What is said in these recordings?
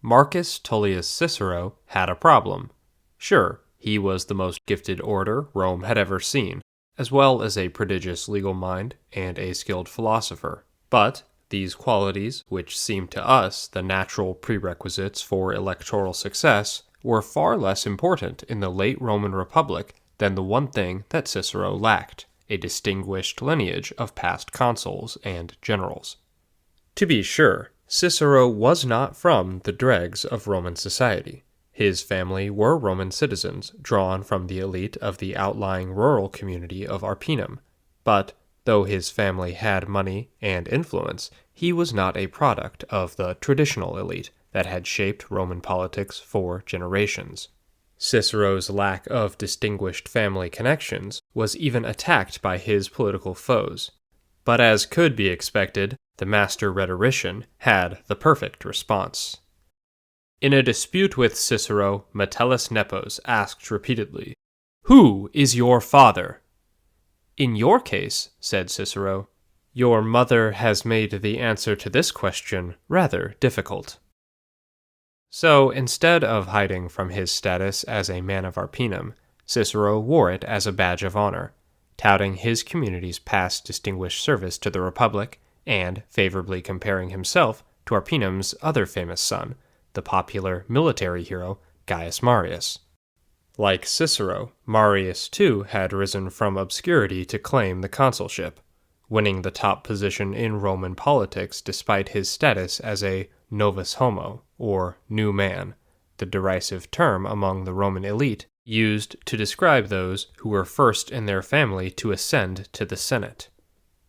Marcus Tullius Cicero had a problem. Sure, he was the most gifted orator Rome had ever seen, as well as a prodigious legal mind and a skilled philosopher. But these qualities, which seem to us the natural prerequisites for electoral success, were far less important in the late Roman Republic than the one thing that Cicero lacked: a distinguished lineage of past consuls and generals. To be sure, Cicero was not from the dregs of Roman society. His family were Roman citizens drawn from the elite of the outlying rural community of Arpinum, but though his family had money and influence, he was not a product of the traditional elite that had shaped Roman politics for generations. Cicero's lack of distinguished family connections was even attacked by his political foes. But as could be expected, the master rhetorician had the perfect response. In a dispute with Cicero, Metellus Nepos asked repeatedly, "Who is your father?" "In your case," said Cicero, "your mother has made the answer to this question rather difficult." So, instead of hiding from his status as a man of Arpinum, Cicero wore it as a badge of honor, touting his community's past distinguished service to the Republic and favorably comparing himself to Arpinum's other famous son, the popular military hero Gaius Marius. Like Cicero, Marius too had risen from obscurity to claim the consulship, winning the top position in Roman politics despite his status as a Novus Homo, or new man, the derisive term among the Roman elite used to describe those who were first in their family to ascend to the Senate.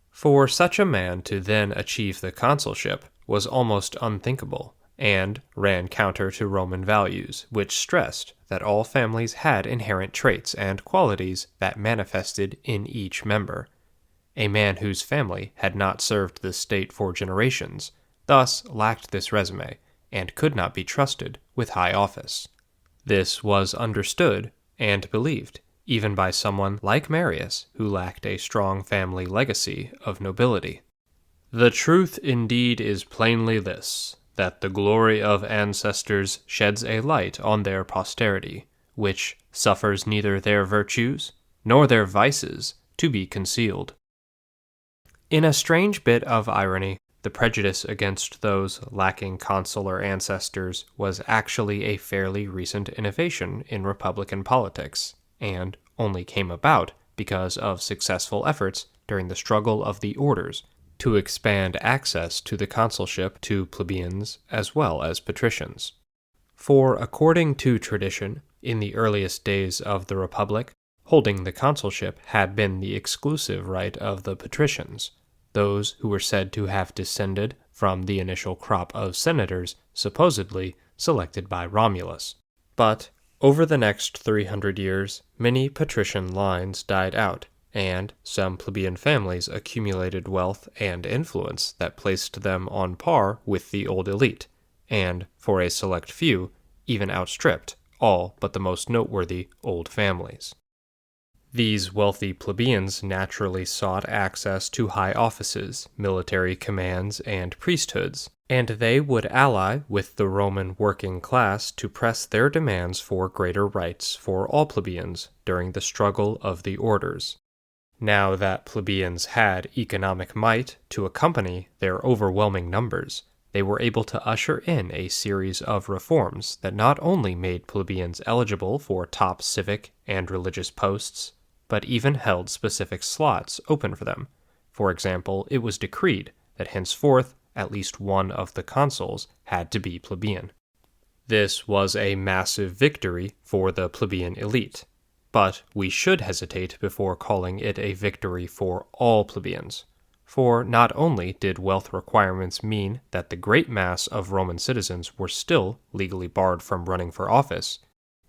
For such a man to then achieve the consulship was almost unthinkable, and ran counter to Roman values, which stressed that all families had inherent traits and qualities that manifested in each member. A man whose family had not served the state for generations thus lacked this resume and could not be trusted with high office. This was understood and believed even by someone like Marius, who lacked a strong family legacy of nobility. "The truth indeed is plainly this, that the glory of ancestors sheds a light on their posterity, which suffers neither their virtues nor their vices to be concealed." In a strange bit of irony, the prejudice against those lacking consular ancestors was actually a fairly recent innovation in Republican politics, and only came about because of successful efforts during the struggle of the orders to expand access to the consulship to plebeians as well as patricians. For according to tradition, in the earliest days of the Republic, holding the consulship had been the exclusive right of the patricians, those who were said to have descended from the initial crop of senators supposedly selected by Romulus. But over the next 300 years, many patrician lines died out, and some plebeian families accumulated wealth and influence that placed them on par with the old elite, and, for a select few, even outstripped all but the most noteworthy old families. These wealthy plebeians naturally sought access to high offices, military commands, and priesthoods, and they would ally with the Roman working class to press their demands for greater rights for all plebeians during the struggle of the orders. Now that plebeians had economic might to accompany their overwhelming numbers, they were able to usher in a series of reforms that not only made plebeians eligible for top civic and religious posts, but even held specific slots open for them. For example, it was decreed that henceforth at least one of the consuls had to be plebeian. This was a massive victory for the plebeian elite, but we should hesitate before calling it a victory for all plebeians. For not only did wealth requirements mean that the great mass of Roman citizens were still legally barred from running for office,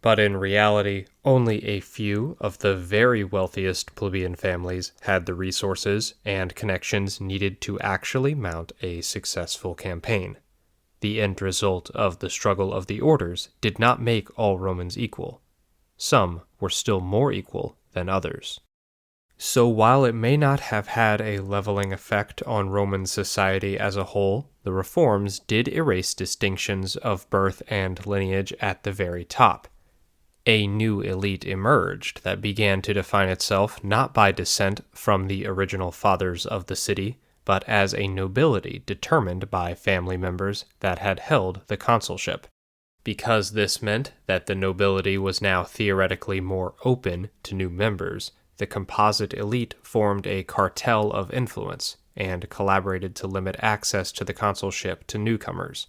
but in reality, only a few of the very wealthiest plebeian families had the resources and connections needed to actually mount a successful campaign. The end result of the struggle of the orders did not make all Romans equal. Some were still more equal than others. So while it may not have had a leveling effect on Roman society as a whole, the reforms did erase distinctions of birth and lineage at the very top. A new elite emerged that began to define itself not by descent from the original fathers of the city, but as a nobility determined by family members that had held the consulship. Because this meant that the nobility was now theoretically more open to new members, the composite elite formed a cartel of influence and collaborated to limit access to the consulship to newcomers.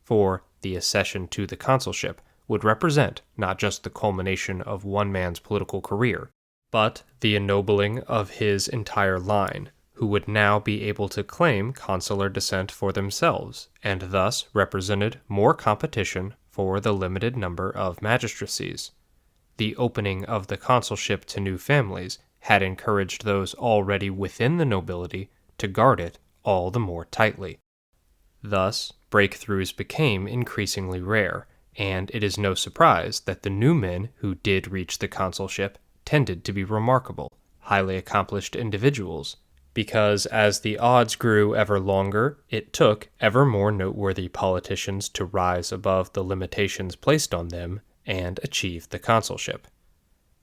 For the accession to the consulship would represent not just the culmination of one man's political career, but the ennobling of his entire line, who would now be able to claim consular descent for themselves, and thus represented more competition for the limited number of magistracies. The opening of the consulship to new families had encouraged those already within the nobility to guard it all the more tightly. Thus, breakthroughs became increasingly rare, and it is no surprise that the new men who did reach the consulship tended to be remarkable, highly accomplished individuals, because as the odds grew ever longer, it took ever more noteworthy politicians to rise above the limitations placed on them and achieve the consulship.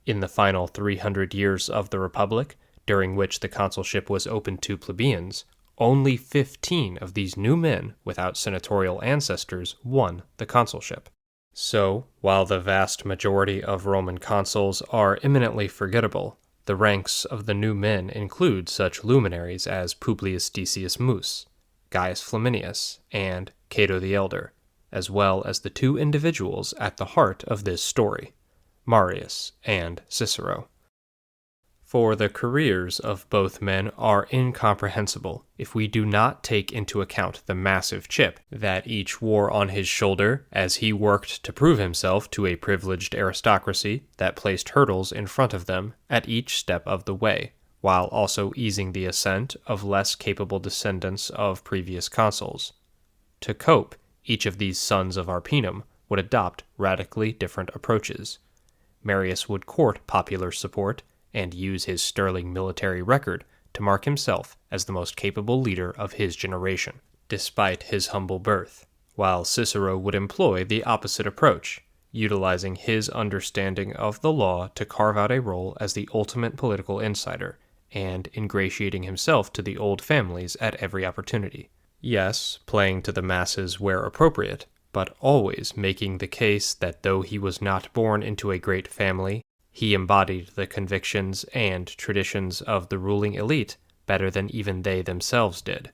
In the final 300 years of the Republic, during which the consulship was open to plebeians, only 15 of these new men without senatorial ancestors won the consulship. So, while the vast majority of Roman consuls are eminently forgettable, the ranks of the new men include such luminaries as Publius Decius Mus, Gaius Flaminius, and Cato the Elder, as well as the two individuals at the heart of this story, Marius and Cicero. For the careers of both men are incomprehensible if we do not take into account the massive chip that each wore on his shoulder as he worked to prove himself to a privileged aristocracy that placed hurdles in front of them at each step of the way, while also easing the ascent of less capable descendants of previous consuls. To cope, each of these sons of Arpinum would adopt radically different approaches. Marius would court popular support and use his sterling military record to mark himself as the most capable leader of his generation, despite his humble birth, while Cicero would employ the opposite approach, utilizing his understanding of the law to carve out a role as the ultimate political insider, and ingratiating himself to the old families at every opportunity. Yes, playing to the masses where appropriate, but always making the case that though he was not born into a great family, he embodied the convictions and traditions of the ruling elite better than even they themselves did.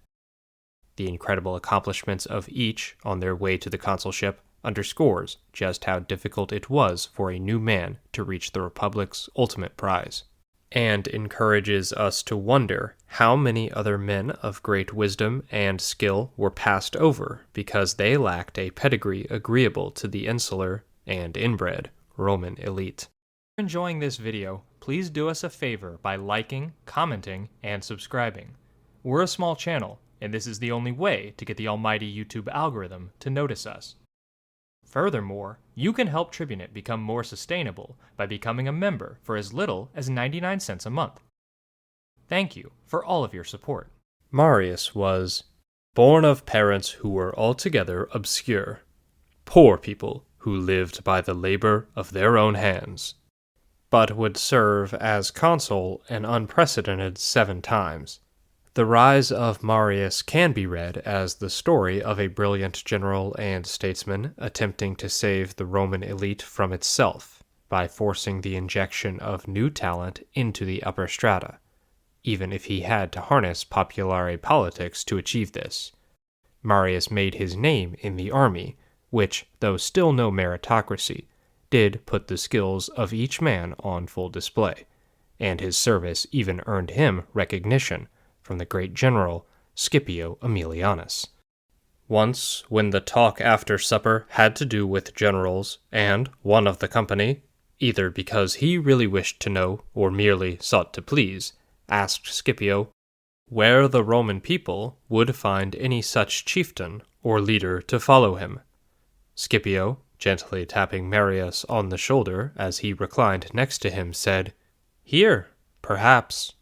The incredible accomplishments of each on their way to the consulship underscores just how difficult it was for a new man to reach the Republic's ultimate prize, and encourages us to wonder how many other men of great wisdom and skill were passed over because they lacked a pedigree agreeable to the insular and inbred Roman elite. If you're enjoying this video, please do us a favor by liking, commenting, and subscribing. We're a small channel, and this is the only way to get the almighty YouTube algorithm to notice us. Furthermore, you can help Tribunate become more sustainable by becoming a member for as little as 99 cents a month. Thank you for all of your support. Marius was born of parents who were altogether obscure, poor people who lived by the labor of their own hands, but would serve as consul an unprecedented 7 times. The rise of Marius can be read as the story of a brilliant general and statesman attempting to save the Roman elite from itself by forcing the injection of new talent into the upper strata, even if he had to harness populare politics to achieve this. Marius made his name in the army, which, though still no meritocracy, did put the skills of each man on full display, and his service even earned him recognition from the great general Scipio Aemilianus. Once, when the talk after supper had to do with generals, and one of the company, either because he really wished to know or merely sought to please, asked Scipio where the Roman people would find any such chieftain or leader to follow him. Scipio, gently tapping Marius on the shoulder as he reclined next to him, said, "Here, perhaps."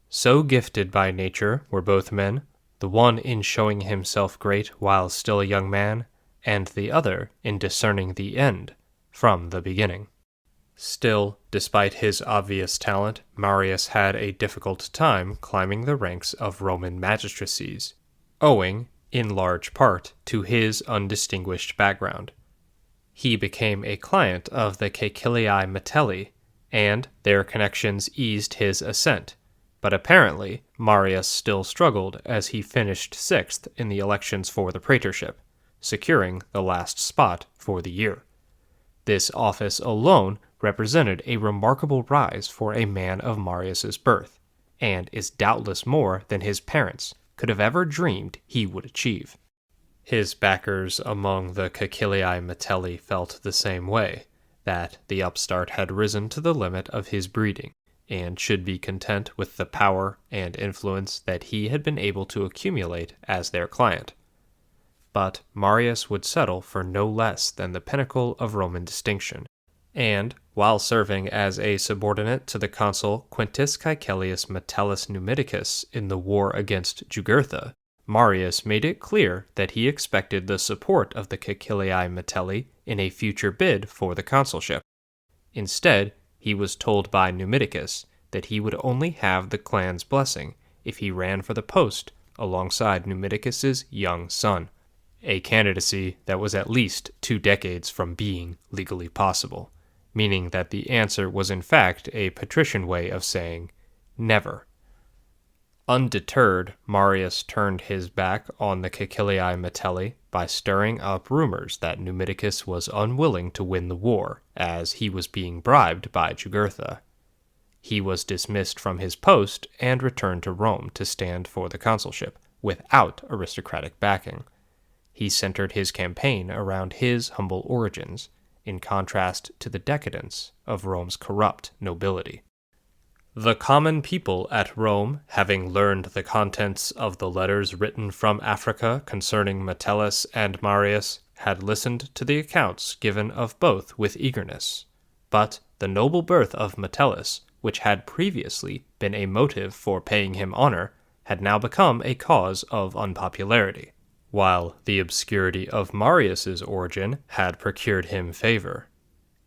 So gifted by nature were both men, the the one in showing himself great while still a young man, and the other in discerning the end from the beginning. Still, despite his obvious talent, Marius had a difficult time climbing the ranks of Roman magistracies, owing, in large part, to his undistinguished background. He became a client of the Caecilii Metelli, and their connections eased his ascent, but apparently Marius still struggled as he finished 6th in the elections for the praetorship, securing the last spot for the year. This office alone represented a remarkable rise for a man of Marius's birth, and is doubtless more than his parents could have ever dreamed he would achieve. His backers among the Caecilii Metelli felt the same way, that the upstart had risen to the limit of his breeding, and should be content with the power and influence that he had been able to accumulate as their client. But Marius would settle for no less than the pinnacle of Roman distinction, and, while serving as a subordinate to the consul Quintus Caecilius Metellus Numidicus in the war against Jugurtha, Marius made it clear that he expected the support of the Caecilii Metelli in a future bid for the consulship. Instead, he was told by Numidicus that he would only have the clan's blessing if he ran for the post alongside Numidicus's young son, a candidacy that was at least 2 decades from being legally possible, meaning that the answer was in fact a patrician way of saying never. Undeterred, Marius turned his back on the Caecilii Metelli by stirring up rumors that Numidicus was unwilling to win the war, as he was being bribed by Jugurtha. He was dismissed from his post and returned to Rome to stand for the consulship, without aristocratic backing. He centered his campaign around his humble origins, in contrast to the decadence of Rome's corrupt nobility. The common people at Rome, having learned the contents of the letters written from Africa concerning Metellus and Marius, had listened to the accounts given of both with eagerness. But the noble birth of Metellus, which had previously been a motive for paying him honor, had now become a cause of unpopularity, while the obscurity of Marius's origin had procured him favor.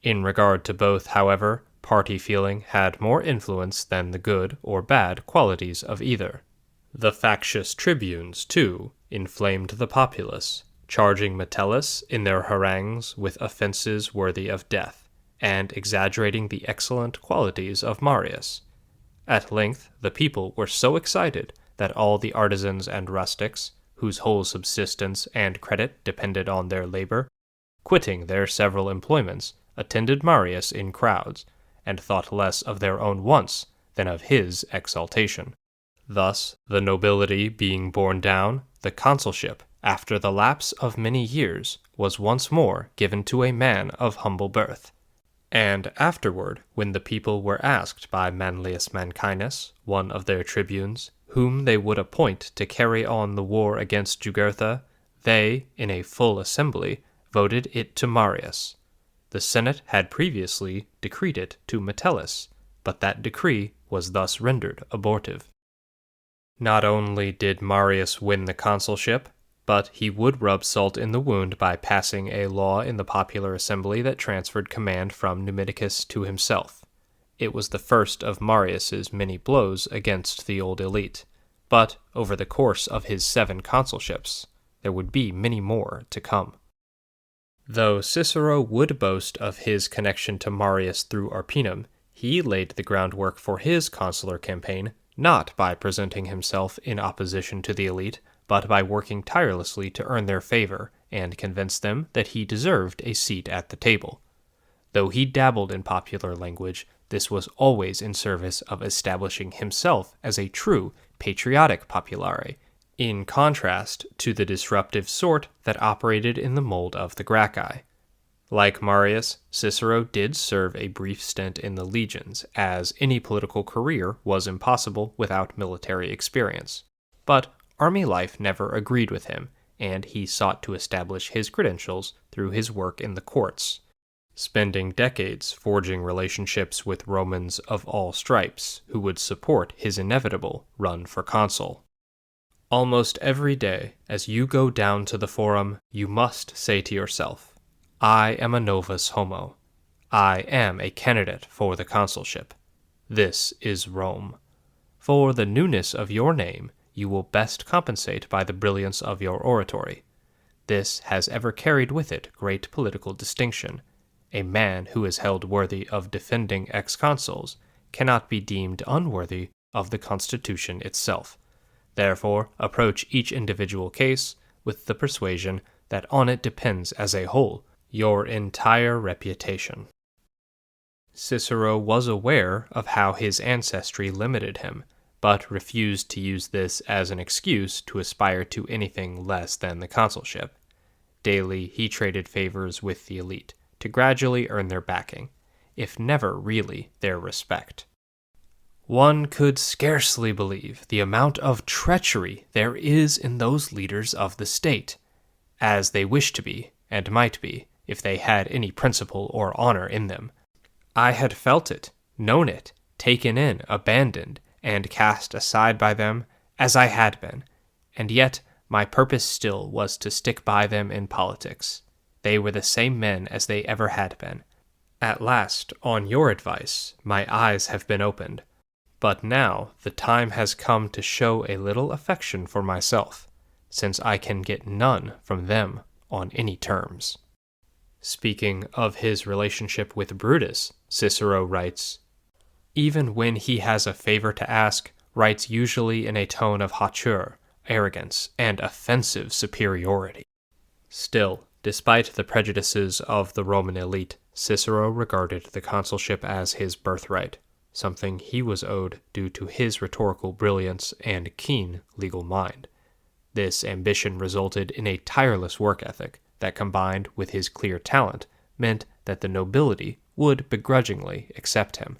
In regard to both, however, party feeling had more influence than the good or bad qualities of either. The factious tribunes, too, inflamed the populace, charging Metellus in their harangues with offenses worthy of death, and exaggerating the excellent qualities of Marius. At length the people were so excited that all the artisans and rustics, whose whole subsistence and credit depended on their labor, quitting their several employments, attended Marius in crowds, and thought less of their own wants than of his exaltation. Thus, the nobility being borne down, the consulship, after the lapse of many years, was once more given to a man of humble birth. And afterward, when the people were asked by Manlius Mancinus, one of their tribunes, whom they would appoint to carry on the war against Jugurtha, they, in a full assembly, voted it to Marius. The Senate had previously decreed it to Metellus, but that decree was thus rendered abortive. Not only did Marius win the consulship, but he would rub salt in the wound by passing a law in the popular assembly that transferred command from Numidicus to himself. It was the first of Marius's many blows against the old elite, but over the course of his 7 consulships, there would be many more to come. Though Cicero would boast of his connection to Marius through Arpinum, he laid the groundwork for his consular campaign not by presenting himself in opposition to the elite, but by working tirelessly to earn their favor and convince them that he deserved a seat at the table. Though he dabbled in popular language, this was always in service of establishing himself as a true patriotic populare, in contrast to the disruptive sort that operated in the mold of the Gracchi. Like Marius, Cicero did serve a brief stint in the legions, as any political career was impossible without military experience. But army life never agreed with him, and he sought to establish his credentials through his work in the courts, spending decades forging relationships with Romans of all stripes who would support his inevitable run for consul. Almost every day, as you go down to the forum, you must say to yourself, I am a Novus Homo. I am a candidate for the consulship. This is Rome. For the newness of your name, you will best compensate by the brilliance of your oratory. This has ever carried with it great political distinction. A man who is held worthy of defending ex-consuls cannot be deemed unworthy of the Constitution itself. Therefore, approach each individual case with the persuasion that on it depends as a whole your entire reputation. Cicero was aware of how his ancestry limited him, but refused to use this as an excuse to aspire to anything less than the consulship. Daily, he traded favors with the elite to gradually earn their backing, if never really their respect. One could scarcely believe the amount of treachery there is in those leaders of the state, as they wish to be, and might be, if they had any principle or honor in them. I had felt it, known it, taken in, abandoned, and cast aside by them, as I had been, and yet my purpose still was to stick by them in politics. They were the same men as they ever had been. At last, on your advice, my eyes have been opened. But now the time has come to show a little affection for myself, since I can get none from them on any terms. Speaking of his relationship with Brutus, Cicero writes, even when he has a favor to ask, writes usually in a tone of hauteur, arrogance, and offensive superiority. Still, despite the prejudices of the Roman elite, Cicero regarded the consulship as his birthright, something he was owed due to his rhetorical brilliance and keen legal mind. This ambition resulted in a tireless work ethic that, combined with his clear talent, meant that the nobility would begrudgingly accept him.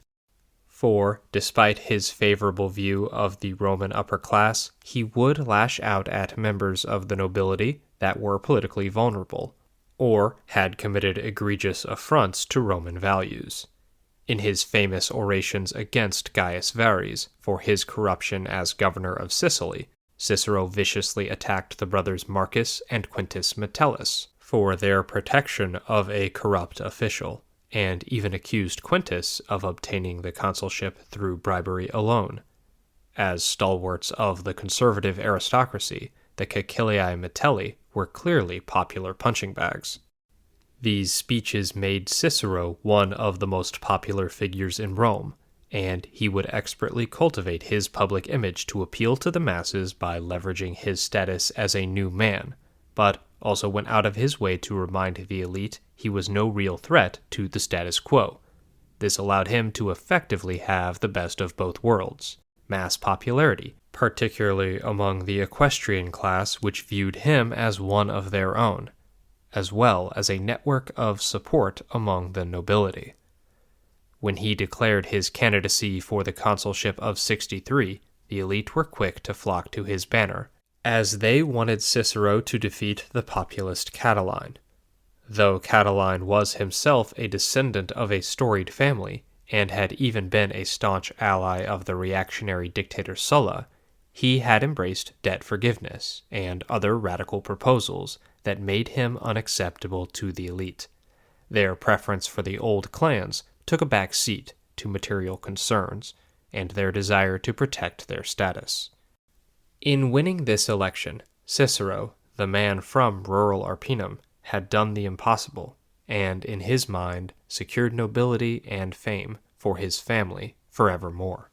For, despite his favorable view of the Roman upper class, he would lash out at members of the nobility that were politically vulnerable, or had committed egregious affronts to Roman values. In his famous orations against Gaius Marius for his corruption as governor of Sicily, Cicero viciously attacked the brothers Marcus and Quintus Metellus for their protection of a corrupt official, and even accused Quintus of obtaining the consulship through bribery alone. As stalwarts of the conservative aristocracy, the Caeciliae Metelli were clearly popular punching bags. These speeches made Cicero one of the most popular figures in Rome, and he would expertly cultivate his public image to appeal to the masses by leveraging his status as a new man, but also went out of his way to remind the elite he was no real threat to the status quo. This allowed him to effectively have the best of both worlds: mass popularity, particularly among the equestrian class, which viewed him as one of their own, as well as a network of support among the nobility. When he declared his candidacy for the consulship of 63, the elite were quick to flock to his banner, as they wanted Cicero to defeat the populist Catiline. Though Catiline was himself a descendant of a storied family, and had even been a staunch ally of the reactionary dictator Sulla, he had embraced debt forgiveness and other radical proposals that made him unacceptable to the elite. Their preference for the old clans took a back seat to material concerns, and their desire to protect their status. In winning this election, Cicero, the man from rural Arpinum, had done the impossible, and in his mind secured nobility and fame for his family forevermore.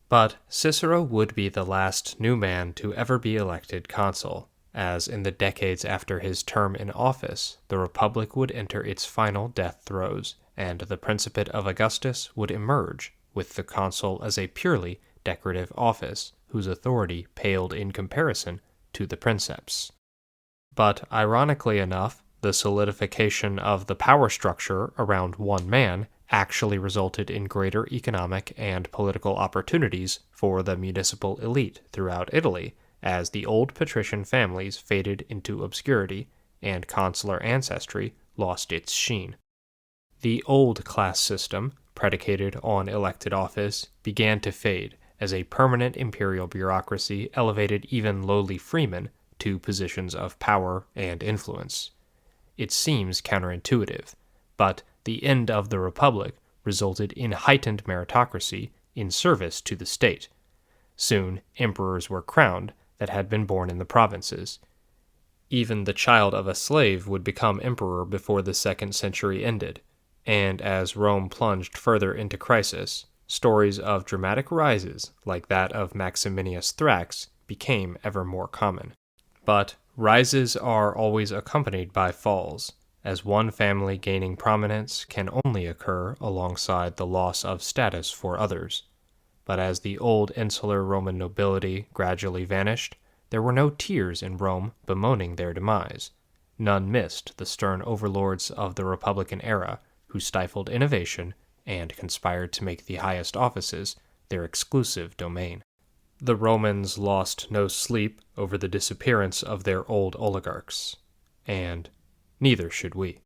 But Cicero would be the last new man to ever be elected consul, as in the decades after his term in office, the Republic would enter its final death throes, and the Principate of Augustus would emerge, with the consul as a purely decorative office whose authority paled in comparison to the princeps. But ironically enough, the solidification of the power structure around one man actually resulted in greater economic and political opportunities for the municipal elite throughout Italy, as the old patrician families faded into obscurity and consular ancestry lost its sheen. The old class system, predicated on elected office, began to fade as a permanent imperial bureaucracy elevated even lowly freemen to positions of power and influence. It seems counterintuitive, but the end of the Republic resulted in heightened meritocracy in service to the state. Soon, emperors were crowned that had been born in the provinces. Even the child of a slave would become emperor before the 2nd century ended, and as Rome plunged further into crisis, stories of dramatic rises like that of Maximinius Thrax became ever more common. But rises are always accompanied by falls, as one family gaining prominence can only occur alongside the loss of status for others. But as the old insular Roman nobility gradually vanished, there were no tears in Rome bemoaning their demise. None missed the stern overlords of the Republican era who stifled innovation and conspired to make the highest offices their exclusive domain. The Romans lost no sleep over the disappearance of their old oligarchs, and neither should we.